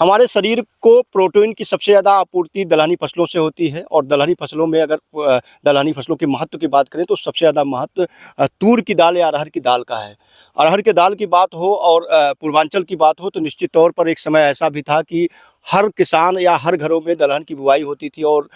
हमारे शरीर को प्रोटीन की सबसे ज़्यादा आपूर्ति दलहनी फसलों से होती है और दलहनी फसलों में अगर दलहनी फसलों के महत्व की बात करें तो सबसे ज़्यादा महत्व तूर की दाल या अरहर की दाल का है। अरहर की दाल की बात हो और पूर्वांचल की बात हो तो निश्चित तौर पर एक समय ऐसा भी था कि हर किसान या हर घरों में दलहन की बुआई होती थी और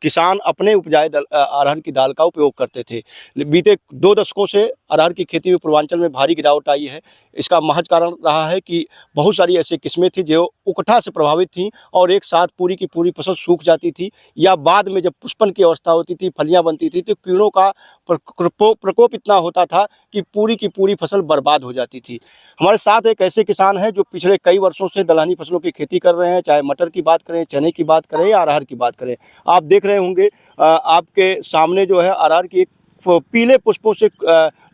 किसान अपने उपजाए अरहर की दाल का उपयोग करते थे। बीते 2 दशकों से अरहर की खेती में पूर्वांचल में भारी गिरावट आई है। इसका महज कारण रहा है कि बहुत सारी ऐसी किस्में थी जो उकठा से प्रभावित थीं और एक साथ पूरी की पूरी फसल सूख जाती थी या बाद में जब पुष्पन की अवस्था होती थी, फलियाँ बनती थी तो कीड़ों का प्रकोप इतना होता था कि पूरी फसल बर्बाद हो जाती थी। हमारे साथ एक ऐसे किसान हैं जो पिछले कई वर्षों से दलहनी फसलों की खेती कर रहे हैं, चाहे मटर की बात करें, चने की बात करें या अरहर की बात करें। आप देख रहे होंगे आपके सामने जो है अरहर की एक पीले पुष्पों से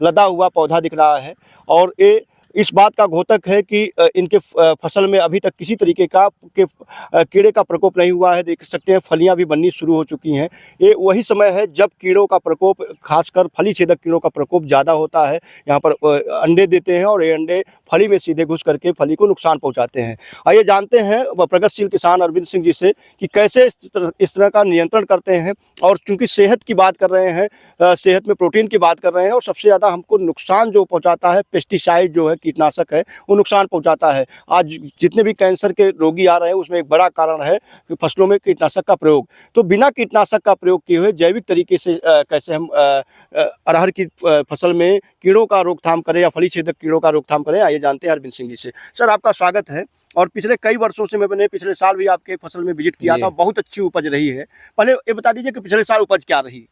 लदा हुआ पौधा दिख रहा है और ये इस बात का द्योतक है कि इनके फसल में अभी तक किसी तरीके का कीड़े का प्रकोप नहीं हुआ है। देख सकते हैं फलियां भी बननी शुरू हो चुकी हैं। ये वही समय है जब कीड़ों का प्रकोप, खासकर फली छेदक कीड़ों का प्रकोप ज़्यादा होता है। यहाँ पर अंडे देते हैं और ये अंडे फली में सीधे घुस करके फली को नुकसान पहुँचाते हैं। आइए जानते हैं प्रगतिशील किसान अरविंद सिंह जी से कि कैसे इस तरह का नियंत्रण करते हैं। और चूँकि सेहत की बात कर रहे हैं, सेहत में प्रोटीन की बात कर रहे हैं और सबसे ज़्यादा हमको नुकसान जो पहुँचाता है पेस्टिसाइड जो है, कीटनाशक है, वो नुकसान पहुंचाता है। आज जितने भी कैंसर के रोगी आ रहे हैं उसमें एक बड़ा कारण है कि फसलों में कीटनाशक का प्रयोग। तो बिना कीटनाशक का प्रयोग किए हुए जैविक तरीके से कैसे हम अरहर की फसल में कीड़ों का रोकथाम करें या फली छेदक कीड़ों का रोकथाम करें, आइए जानते हैं अरविंद सिंह जी से। सर, आपका स्वागत है। और पिछले कई वर्षों से मैंने पिछले साल भी आपके फसल में विजिट किया था, बहुत अच्छी उपज रही है। पहले ये बता दीजिए कि पिछले साल उपज क्या रही?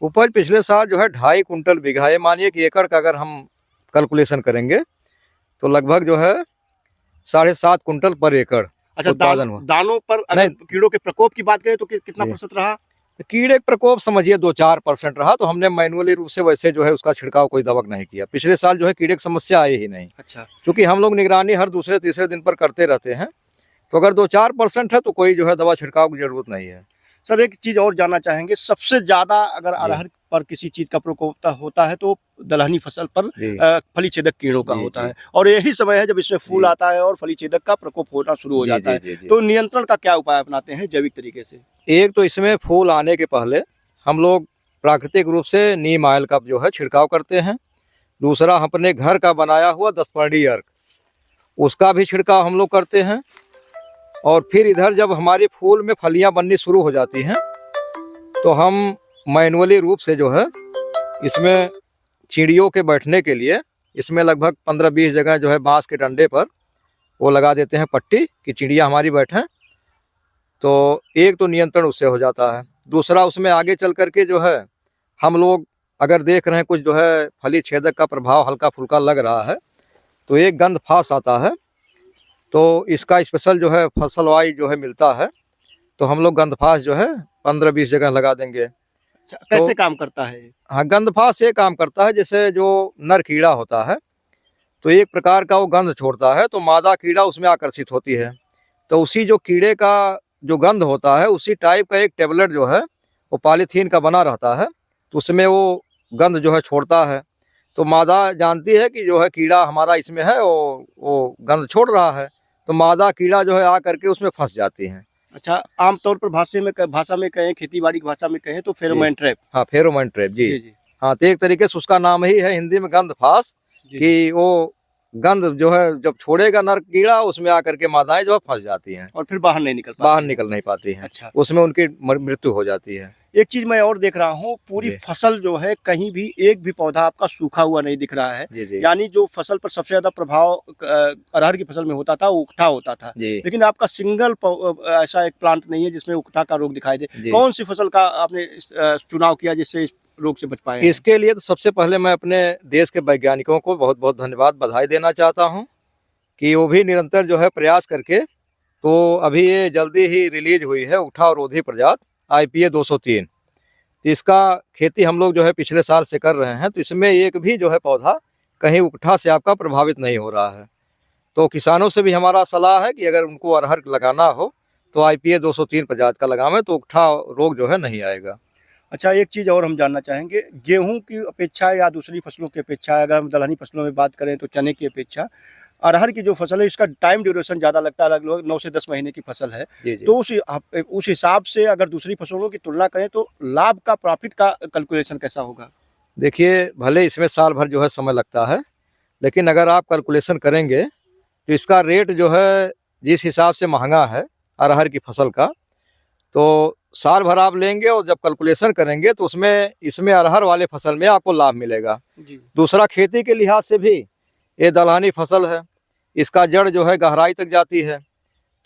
उपज पिछले साल जो है 2.5 कुंटल बीघा है। मानिए कि एकड़ का अगर हम कैलकुलेशन करेंगे तो लगभग जो है 7.5 कुंटल पर एकड़ अच्छा, उत्पादन हुआ। दानों पर अगर कीड़ों के प्रकोप की बात करें तो कितना प्रतिशत रहा? तो कीड़े का प्रकोप समझिए 2-4% रहा। तो हमने मैनुअली रूप से वैसे जो है उसका छिड़काव कोई दवा नहीं किया। पिछले साल जो है कीड़े की समस्या आई ही नहीं। अच्छा, क्योंकि हम लोग निगरानी हर दूसरे तीसरे दिन पर करते रहते हैं, तो अगर 2-4% है तो कोई जो है दवा छिड़काव की जरूरत नहीं है। सर एक चीज़ और जानना चाहेंगे, सबसे ज़्यादा अगर अरहर पर किसी चीज़ का प्रकोप होता है तो दलहनी फसल पर फली छेदक कीड़ों का होता है और यही समय है जब इसमें फूल आता है और फली छेदक का प्रकोप होना शुरू हो जाता है। तो नियंत्रण का क्या उपाय अपनाते हैं जैविक तरीके से? एक तो इसमें फूल आने के पहले हम लोग प्राकृतिक रूप से नीम ऑयल का जो है छिड़काव करते हैं। दूसरा, अपने घर का बनाया हुआ 10 अर्क उसका भी छिड़काव हम लोग करते हैं। और फिर इधर जब हमारी फूल में फलियां बननी शुरू हो जाती हैं तो हम मैनुअली रूप से जो है इसमें चिड़ियों के बैठने के लिए इसमें लगभग 15-20 जगह जो है बांस के डंडे पर वो लगा देते हैं पट्टी कि चिड़िया हमारी बैठें। तो एक तो नियंत्रण उससे हो जाता है। दूसरा, उसमें आगे चल करके जो है हम लोग अगर देख रहे हैं कुछ जो है फली छेदक का प्रभाव हल्का फुल्का लग रहा है तो एक गंध फास आता है, तो इसका स्पेशल जो है फसल वाइज जो है मिलता है। तो हम लोग गंधफास जो है 15-20 जगह लगा देंगे। कैसे काम करता है? हाँ, गंधफास ये काम करता है, जैसे जो नर कीड़ा होता है तो एक प्रकार का वो गंध छोड़ता है, तो मादा कीड़ा उसमें आकर्षित होती है। तो उसी जो कीड़े का जो गंध होता है उसी टाइप का एक टेबलेट जो है वो पॉलीथीन का बना रहता है, तो उसमें वो गंध जो है छोड़ता है। तो मादा जानती है कि जो है कीड़ा हमारा इसमें है, वो गंध छोड़ रहा है, तो मादा कीड़ा जो है आ करके उसमें फंस जाती हैं। अच्छा, आमतौर पर भाषा में कहें, खेती बाड़ी की भाषा में कहें तो फेरोमोन ट्रैप। हाँ, फेरोमोन ट्रैप जी। हाँ, तो एक तरीके से उसका नाम ही है हिंदी में गंधफास, कि वो गंध जो है जब छोड़ेगा नर कीड़ा उसमें आकर के मादाएं जो है फंस जाती हैं और फिर बाहर निकल नहीं पाती हैं। अच्छा, उसमें उनकी मृत्यु हो जाती है। एक चीज मैं और देख रहा हूँ, पूरी फसल जो है कहीं भी एक भी पौधा आपका सूखा हुआ नहीं दिख रहा है। यानी जो फसल पर सबसे ज्यादा प्रभाव अरहर की फसल में होता था वो उकठा होता था, लेकिन आपका सिंगल ऐसा एक प्लांट नहीं है जिसमें उकठा का रोग दिखाई दे। कौन सी फसल का आपने चुनाव किया जिससे इस रोग से बच पाए? इसके लिए तो सबसे पहले मैं अपने देश के वैज्ञानिकों को बहुत बहुत धन्यवाद, बधाई देना चाहता हूँ कि वो भी निरंतर जो है प्रयास करके, तो अभी ये जल्दी ही रिलीज हुई है उकठा अवरोधी प्रजाति IPA 203। तो इसका खेती हम लोग जो है पिछले साल से कर रहे हैं, तो इसमें एक भी जो है पौधा कहीं उकठा से आपका प्रभावित नहीं हो रहा है। तो किसानों से भी हमारा सलाह है कि अगर उनको अरहर लगाना हो तो IPA 203 प्रजाति का लगावें, तो उकठा रोग जो है नहीं आएगा। अच्छा, एक चीज़ और हम जानना चाहेंगे, गेहूं की अपेक्षा या दूसरी फसलों की अपेक्षा, अगर हम दलहनी फसलों में बात करें तो चने की अपेक्षा अरहर की जो फसल है इसका टाइम ड्यूरेशन ज़्यादा लगता है, लगभग 9 से 10 महीने की फसल है। जी जी। तो उस हिसाब से अगर दूसरी फसलों की तुलना करें तो लाभ का, प्रॉफिट का कैलकुलेशन कैसा होगा? देखिए, भले इसमें साल भर जो है समय लगता है, लेकिन अगर आप कैलकुलेशन करेंगे तो इसका रेट जो है जिस हिसाब से महंगा है अरहर की फसल का, तो साल भर आप लेंगे और जब कैलकुलेशन करेंगे तो उसमें इसमें अरहर वाले फसल में आपको लाभ मिलेगा। जी। दूसरा, खेती के लिहाज से भी ये दलहनी फसल है, इसका जड़ जो है गहराई तक जाती है,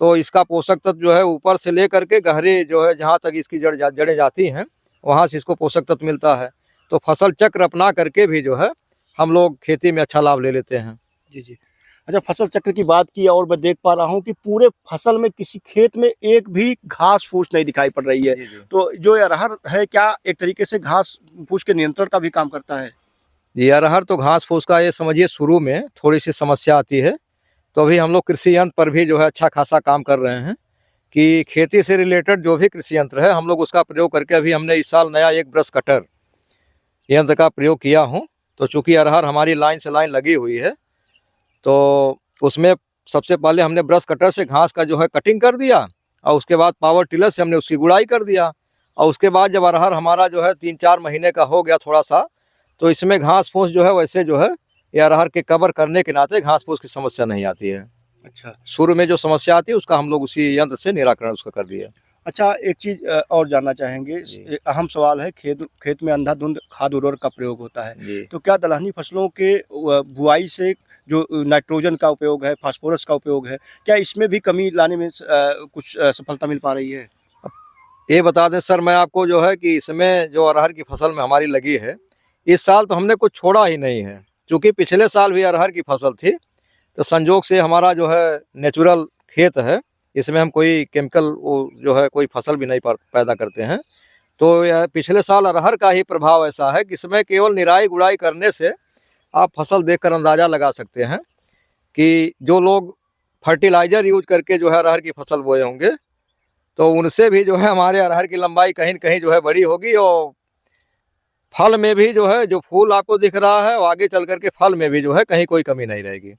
तो इसका पोषक तत्व जो है ऊपर से लेकर के गहरे जो है जहाँ तक इसकी जड़ें जाती हैं वहाँ से इसको पोषक तत्व मिलता है। तो फसल चक्र अपना करके भी जो है हम लोग खेती में अच्छा लाभ ले लेते हैं। जी, जी। अच्छा, फसल चक्र की बात की और मैं देख पा रहा हूँ कि पूरे फसल में किसी खेत में एक भी घास-फूस नहीं दिखाई पड़ रही है। जी, जी। तो जो ये अरहर है क्या एक तरीके से घास-फूस के नियंत्रण का भी काम करता है? जी, अरहर तो घास फूस का ये समझिए शुरू में थोड़ी सी समस्या आती है, तो अभी हम लोग कृषि यंत्र पर भी जो है अच्छा खासा काम कर रहे हैं कि खेती से रिलेटेड जो भी कृषि यंत्र है हम लोग उसका प्रयोग करके अभी हमने इस साल नया एक ब्रश कटर यंत्र का प्रयोग किया हूँ। तो चूँकि अरहर हमारी लाइन से लाइन लगी हुई है, तो उसमें सबसे पहले हमने ब्रश कटर से घास का जो है कटिंग कर दिया और उसके बाद पावर टिलर से हमने उसकी गुड़ाई कर दिया। और उसके बाद जब अरहर हमारा जो है 3-4 महीने का हो गया थोड़ा सा, तो इसमें घास फूस जो है वैसे जो है ये अरहर के कवर करने के नाते घास फूस की समस्या नहीं आती है। अच्छा। शुरू में जो समस्या आती है उसका हम लोग उसी यंत्र से निराकरण उसका कर दिया। अच्छा, एक चीज़ और जानना चाहेंगे, जी। एक अहम सवाल है, खेत में अंधाधुंध खाद उर्वरक का प्रयोग होता है। जी। तो क्या दलहनी फसलों के बुआई से जो नाइट्रोजन का उपयोग है, फास्फोरस का उपयोग है, क्या इसमें भी कमी लाने में कुछ सफलता मिल पा रही है? ये बता दें सर मैं आपको जो है कि इसमें जो अरहर की फसल में हमारी लगी है, इस साल तो हमने कुछ छोड़ा ही नहीं है। चूँकि पिछले साल भी अरहर की फसल थी, तो संजोग से हमारा जो है नेचुरल खेत है, इसमें हम कोई केमिकल वो जो है कोई फसल भी नहीं पैदा करते हैं। तो यह पिछले साल अरहर का ही प्रभाव ऐसा है कि इसमें केवल निराई गुड़ाई करने से आप फसल देखकर अंदाज़ा लगा सकते हैं कि जो लोग फर्टिलाइज़र यूज करके जो है अरहर की फसल बोए होंगे, तो उनसे भी जो है हमारे अरहर की लंबाई कहीं न कहीं जो है बड़ी होगी और फल में भी जो है जो फूल आपको दिख रहा है, वो आगे चल कर के फल में भी जो है कहीं कोई कमी नहीं रहेगी।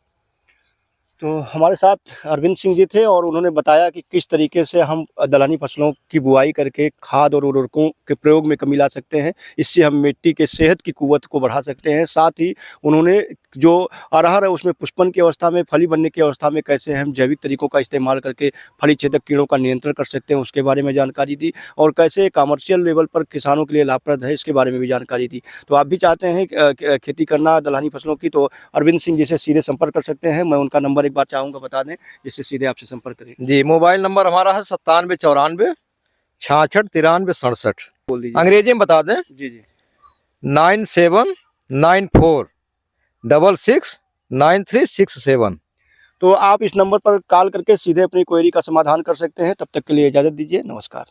तो हमारे साथ अरविंद सिंह जी थे और उन्होंने बताया कि किस तरीके से हम दलहनी फसलों की बुआई करके खाद और उर्वरकों के प्रयोग में कमी ला सकते हैं। इससे हम मिट्टी के सेहत की कुव्वत को बढ़ा सकते हैं। साथ ही उन्होंने जो अरहर है उसमें पुष्पन की अवस्था में, फली बनने की अवस्था में कैसे हम जैविक तरीकों का इस्तेमाल करके फली छेदक कीड़ों का नियंत्रण कर सकते हैं उसके बारे में जानकारी दी और कैसे कमर्शियल लेवल पर किसानों के लिए लाभप्रद है इसके बारे में भी जानकारी दी। तो आप भी चाहते हैं खेती करना दलहनी फसलों की, तो अरविंद सिंह जी से सीधे संपर्क कर सकते हैं। मैं उनका नंबर एक बार चाहूँगा बता दें जिससे सीधे आपसे संपर्क करें। जी, मोबाइल नंबर हमारा है 9794 66 93 67। बोल दीजिए। अंग्रेजी में बता दें जी, जी। 9794 66 9367। तो आप इस नंबर पर कॉल करके सीधे अपनी क्वेरी का समाधान कर सकते हैं। तब तक के लिए इजाज़त दीजिए। नमस्कार।